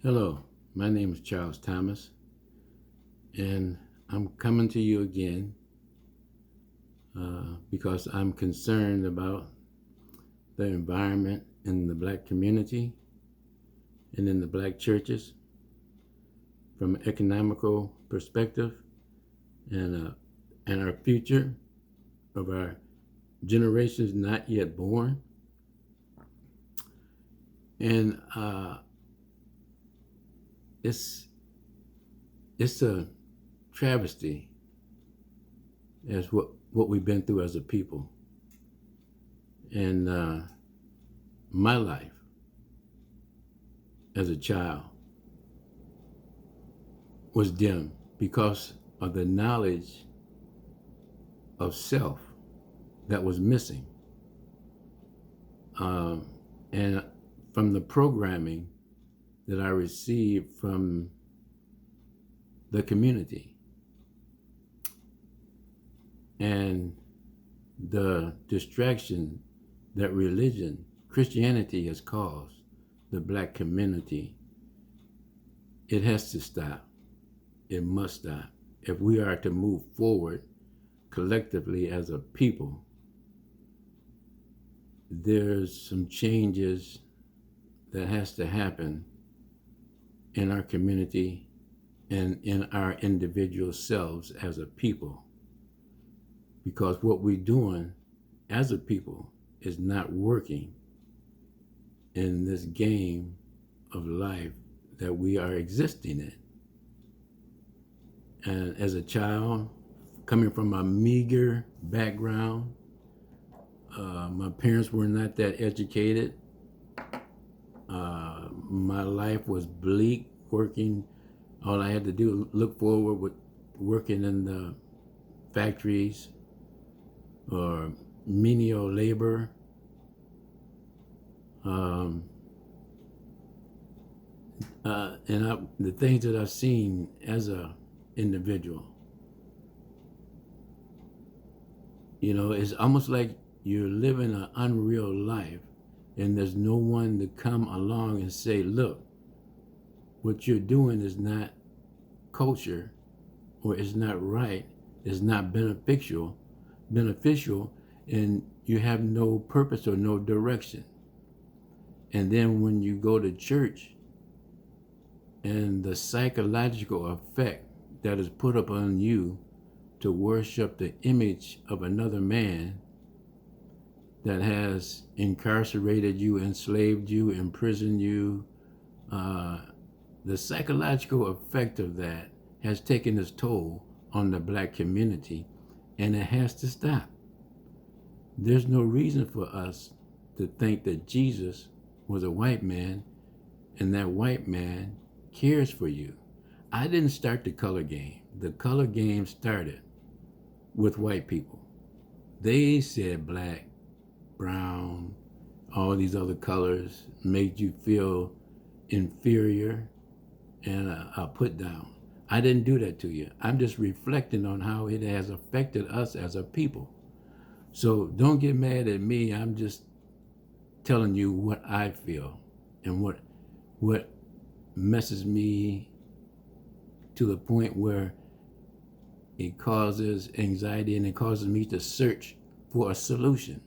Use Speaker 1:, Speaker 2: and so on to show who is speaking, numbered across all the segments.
Speaker 1: Hello, my name is Charles Thomas, and I'm coming to you again because I'm concerned about the environment in the black community and in the black churches from an economical perspective and, and our future of our generations not yet born. And it's, it's a travesty as what we've been through as a people. And my life as a child was dim because of the knowledge of self that was missing. And from the programming that I received from the community and the distraction that religion, Christianity has caused the black community, it has to stop. It must stop. If we are to move forward collectively as a people, there's some changes that has to happen in our community and in our individual selves as a people. Because what we're doing as a people is not working in this game of life that we are existing in. And as a child, coming from a meager background, my parents were not that educated. My life was bleak, working. All I had to do look forward with working in the factories or menial labor. The things that I've seen as a individual, it's almost like you're living an unreal life and there's no one to come along and say, look, what you're doing is not kosher, or it's not right, it's not beneficial, and you have no purpose or no direction. And then when you go to church and the psychological effect that is put upon you to worship the image of another man that has incarcerated you, enslaved you, imprisoned you, the psychological effect of that has taken its toll on the black community, and it has to stop. There's no reason for us to think that Jesus was a white man and that white man cares for you. I didn't start the color game. The color game started with white people. They said black, brown, all these other colors made you feel inferior and put down. I didn't do that to you. I'm just reflecting on how it has affected us as a people. So don't get mad at me. I'm just telling you what I feel and what messes me to the point where it causes anxiety and it causes me to search for a solution.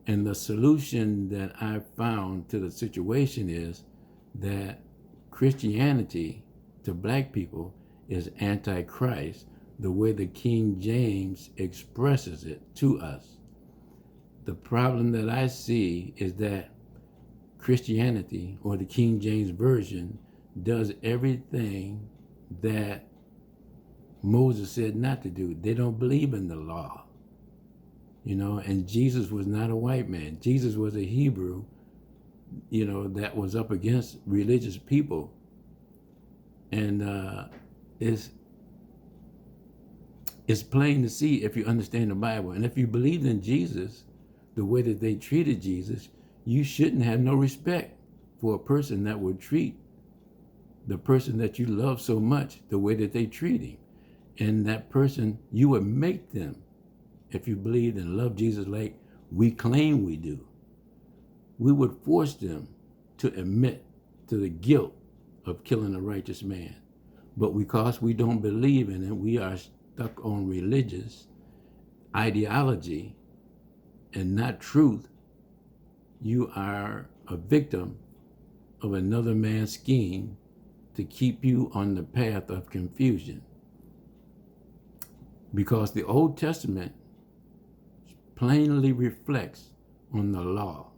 Speaker 1: And the solution that I found to the situation is that Christianity to black people is anti-Christ, the way the King James expresses it to us. The problem that I see is that Christianity, or the King James Version, does everything that Moses said not to do. They don't believe in the law, and Jesus was not a white man. Jesus was a Hebrew, that was up against religious people. And it's plain to see if you understand the Bible. And if you believed in Jesus the way that they treated Jesus, you shouldn't have no respect for a person that would treat the person that you love so much the way that they treat him. And that person, you would make them, if you believed and loved Jesus like we claim we do, we would force them to admit to the guilt of killing a righteous man. But because we don't believe in it, we are stuck on religious ideology and not truth. You are a victim of another man's scheme to keep you on the path of confusion. Because the Old Testament plainly reflects on the law.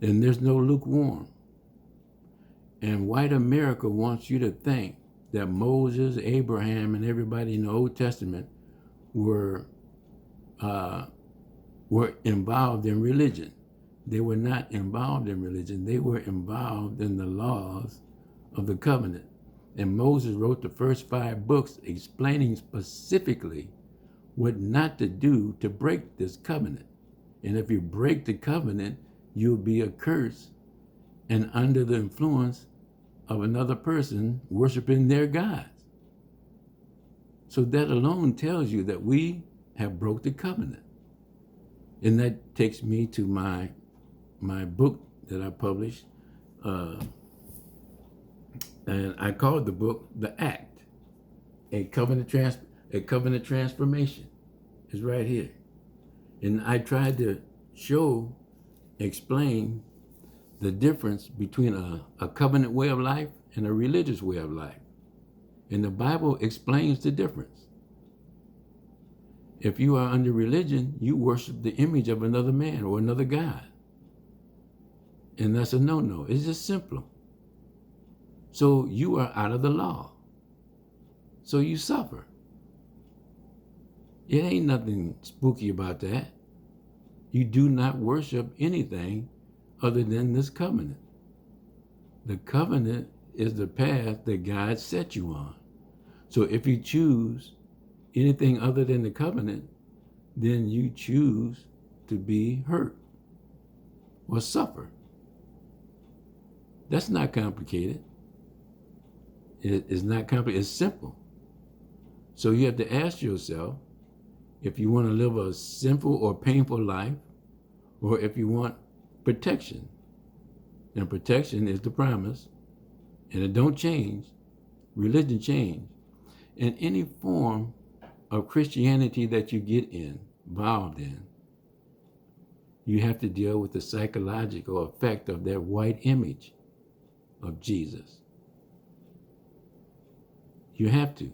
Speaker 1: And there's no lukewarm. And white America wants you to think that Moses, Abraham, and everybody in the Old Testament were involved in religion. They were not involved in religion. They were involved in the laws of the covenant. And Moses wrote the first 5 books explaining specifically what not to do to break this covenant. And if you break the covenant, you'll be accursed and under the influence of another person worshiping their gods. So that alone tells you that we have broke the covenant. And that takes me to my book that I published. And I called the book The Act, a covenant transformation. It's right here. And I tried to explain the difference between a covenant way of life and a religious way of life. And the Bible explains the difference. If you are under religion, you worship the image of another man or another God. And that's a no-no. It's just simple. So you are out of the law. So you suffer. It ain't nothing spooky about that. You do not worship anything other than this covenant. The covenant is the path that God set you on. So if you choose anything other than the covenant, then you choose to be hurt or suffer. That's not complicated. It's not complicated, it's simple. So you have to ask yourself if you want to live a sinful or painful life, or if you want protection. And protection is the promise, and it don't change. Religion change. And any form of Christianity that you get involved in, you have to deal with the psychological effect of that white image of Jesus. You have to.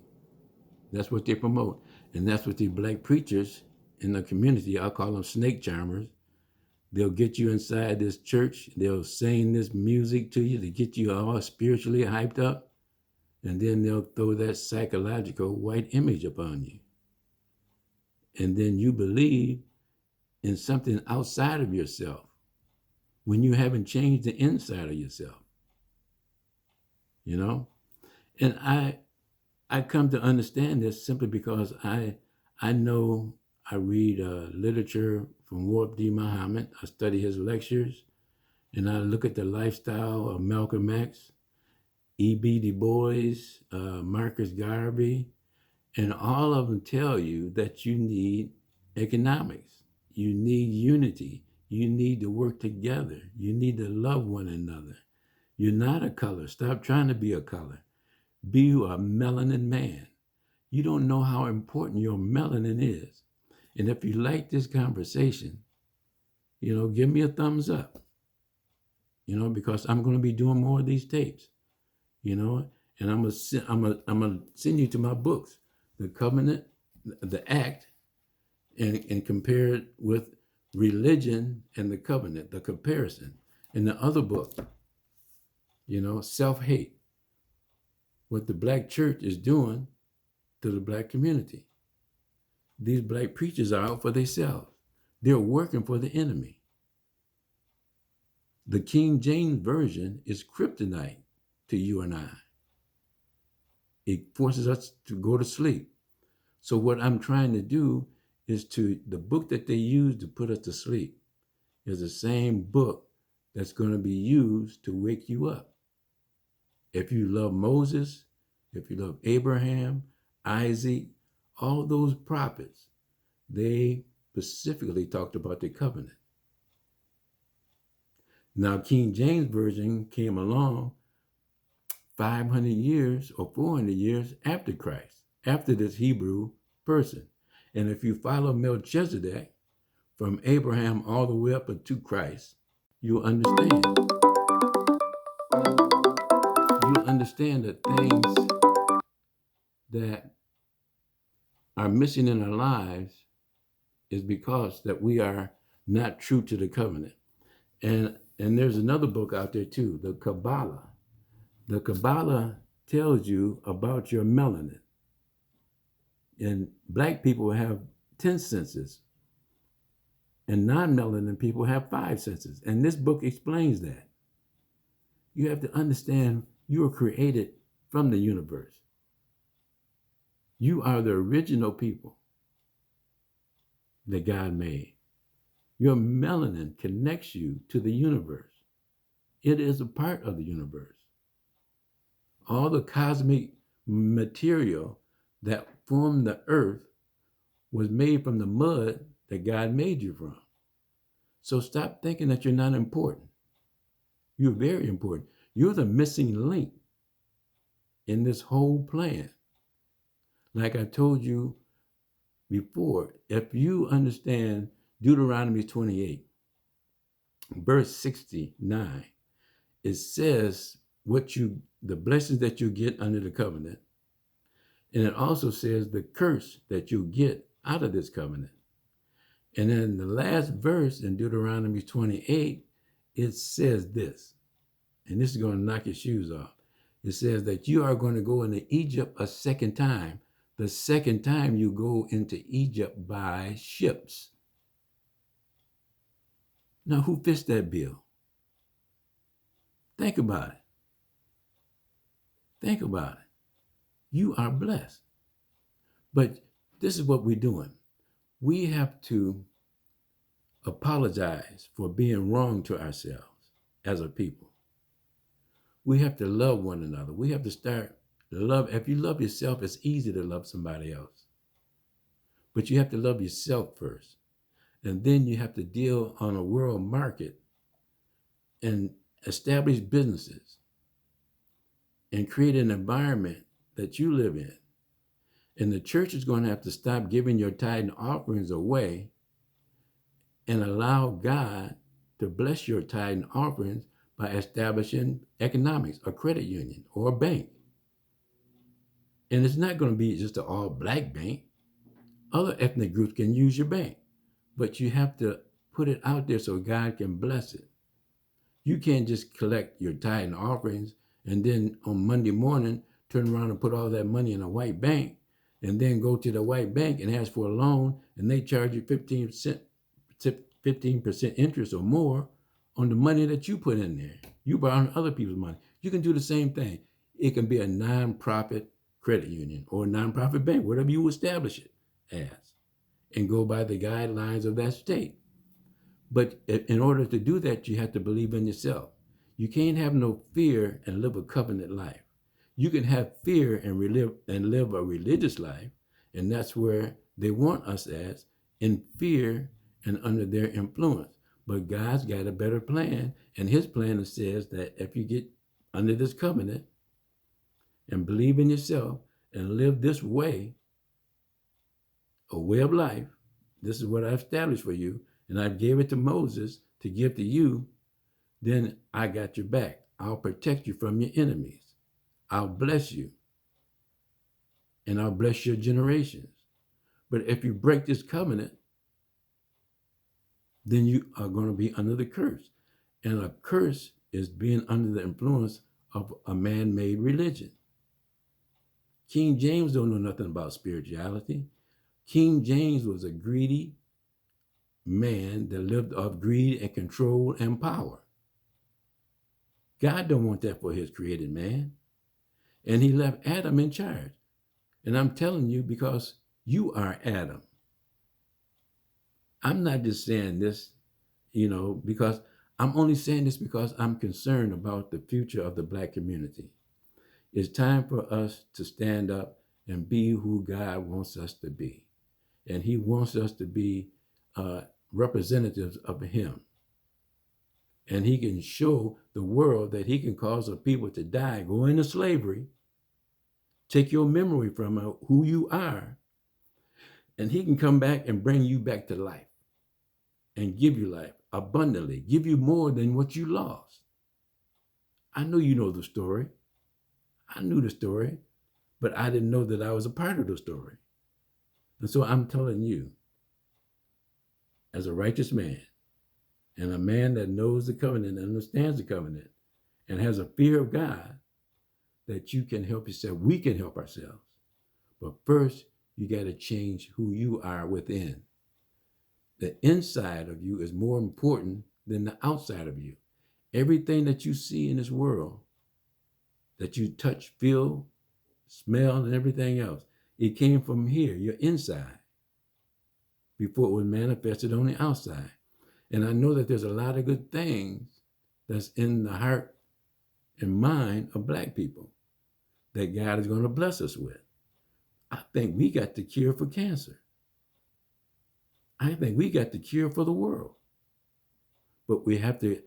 Speaker 1: That's what they promote. And that's what the black preachers in the community, I'll call them snake charmers, they'll get you inside this church, they'll sing this music to you to get you all spiritually hyped up, and then they'll throw that psychological white image upon you. And then you believe in something outside of yourself when you haven't changed the inside of yourself. You know? And I come to understand this simply because I know I read literature from Warp D. Muhammad. I study his lectures, and I look at the lifestyle of Malcolm X, E.B. Du Bois, Marcus Garvey, and all of them tell you that you need economics. You need unity. You need to work together. You need to love one another. You're not a color. Stop trying to be a color. Be a melanin man. You don't know how important your melanin is. And if you like this conversation, give me a thumbs up, because I'm going to be doing more of these tapes, and I'm going to send you to my books, The Covenant, The Act, and compare it with Religion and the Covenant, the comparison. And the other book, Self-Hate, what the black church is doing to the black community. These black preachers are out for themselves. They're working for the enemy. The King James Version is kryptonite to you and I. It forces us to go to sleep. So what I'm trying to do is the book that they use to put us to sleep is the same book that's going to be used to wake you up. If you love Moses, if you love Abraham, Isaac, all those prophets, they specifically talked about the covenant. Now, King James Version came along 500 years or 400 years after Christ, after this Hebrew person. And if you follow Melchizedek from Abraham all the way up to Christ, you'll understand. You'll understand that things that are missing in our lives is because that we are not true to the covenant. And there's another book out there too, the Kabbalah. The Kabbalah tells you about your melanin. And black people have 10 senses, and non-melanin people have 5 senses. And this book explains that. You have to understand you were created from the universe. You are the original people that God made. Your melanin connects you to the universe. It is a part of the universe. All the cosmic material that formed the earth was made from the mud that God made you from. So stop thinking that you're not important. You're very important. You're the missing link in this whole plan. Like I told you before, if you understand Deuteronomy 28, verse 69, it says the blessings that you get under the covenant. And it also says the curse that you get out of this covenant. And then the last verse in Deuteronomy 28, it says this, and this is going to knock your shoes off. It says that you are going to go into Egypt a second time, the second time you go into Egypt by ships. Now, who fits that bill? Think about it. Think about it. You are blessed. But this is what we're doing. We have to apologize for being wrong to ourselves as a people. We have to love one another. We have to start love. If you love yourself, it's easy to love somebody else. But you have to love yourself first. And then you have to deal on a world market and establish businesses and create an environment that you live in. And the church is going to have to stop giving your tithe and offerings away and allow God to bless your tithe and offerings by establishing economics, a credit union, or a bank. And it's not going to be just an all-black bank. Other ethnic groups can use your bank, but you have to put it out there so God can bless it. You can't just collect your tithe and offerings and then on Monday morning turn around and put all that money in a white bank and then go to the white bank and ask for a loan and they charge you 15% interest or more on the money that you put in there. You borrow other people's money. You can do the same thing. It can be a nonprofit credit union or a nonprofit bank, whatever you establish it as, and go by the guidelines of that state. But in order to do that, you have to believe in yourself. You can't have no fear and live a covenant life. You can have fear and live a religious life, and that's where they want us as, in fear and under their influence. But God's got a better plan, and his plan says that if you get under this covenant and believe in yourself and live this way, a way of life, this is what I've established for you, and I gave it to Moses to give to you, then I got your back. I'll protect you from your enemies. I'll bless you. And I'll bless your generations. But if you break this covenant, then you are going to be under the curse. And a curse is being under the influence of a man-made religion. King James don't know nothing about spirituality. King James was a greedy man that lived off greed and control and power. God don't want that for his created man. And he left Adam in charge. And I'm telling you because you are Adam. I'm not just saying this, because I'm only saying this because I'm concerned about the future of the Black community. It's time for us to stand up and be who God wants us to be. And he wants us to be representatives of him. And he can show the world that he can cause a people to die, go into slavery, take your memory from who you are, and he can come back and bring you back to life and give you life abundantly, give you more than what you lost. I know you know the story. I knew the story, but I didn't know that I was a part of the story. And so I'm telling you, as a righteous man, and a man that knows the covenant, understands the covenant, and has a fear of God, that you can help yourself. We can help ourselves. But first, you got to change who you are within. The inside of you is more important than the outside of you. Everything that you see in this world, that you touch, feel, smell, and everything else, it came from here, your inside, before it was manifested on the outside. And I know that there's a lot of good things that's in the heart and mind of Black people that God is going to bless us with. I think we got the cure for cancer. I think we got the cure for the world. But we have to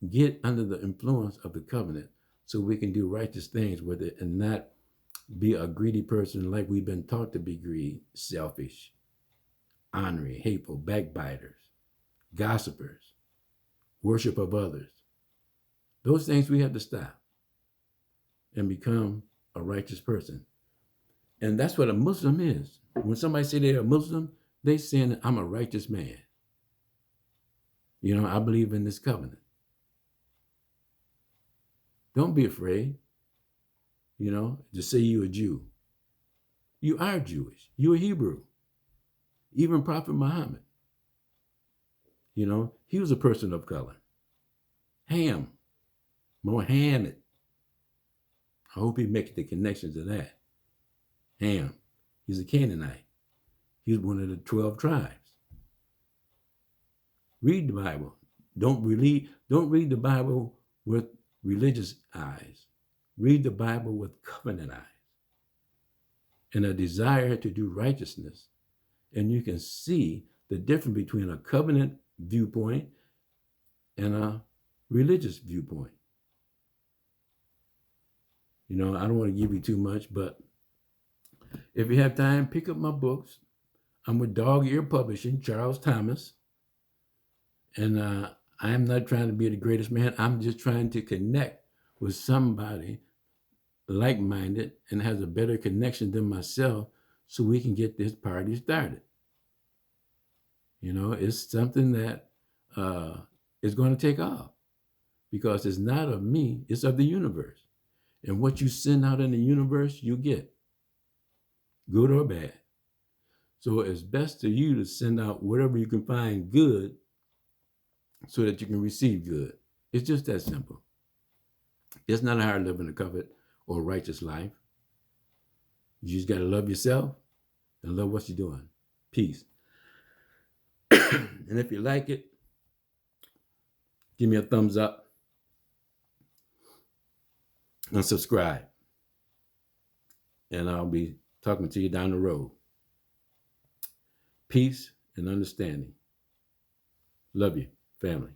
Speaker 1: get under the influence of the covenant so we can do righteous things with it and not be a greedy person like we've been taught to be greedy, selfish, ornery, hateful, backbiters, gossipers, worship of others. Those things we have to stop and become a righteous person. And that's what a Muslim is. When somebody say they're a Muslim, they saying, I'm a righteous man. You know, I believe in this covenant. Don't be afraid, you know, to say you're a Jew. You are Jewish. You're a Hebrew. Even Prophet Muhammad, you know, he was a person of color. Ham, Mohammed. I hope he makes the connection to that. Ham, he's a Canaanite. He's one of the 12 tribes. Read the Bible. Don't read the Bible with religious eyes. Read the Bible with covenant eyes and a desire to do righteousness. And you can see the difference between a covenant viewpoint and a religious viewpoint. You know, I don't want to give you too much, but if you have time, pick up my books. I'm with Dog Ear Publishing, Charles Thomas. And I am not trying to be the greatest man. I'm just trying to connect with somebody like-minded and has a better connection than myself so we can get this party started. You know, it's something that is going to take off because it's not of me, it's of the universe. And what you send out in the universe, you get, good or bad. So it's best to you to send out whatever you can find good so that you can receive good. It's just that simple. It's not hard living a covenant or righteous life. You just got to love yourself and love what you're doing. Peace. And if you like it, give me a thumbs up and subscribe. And I'll be talking to you down the road. Peace and understanding. Love you, family.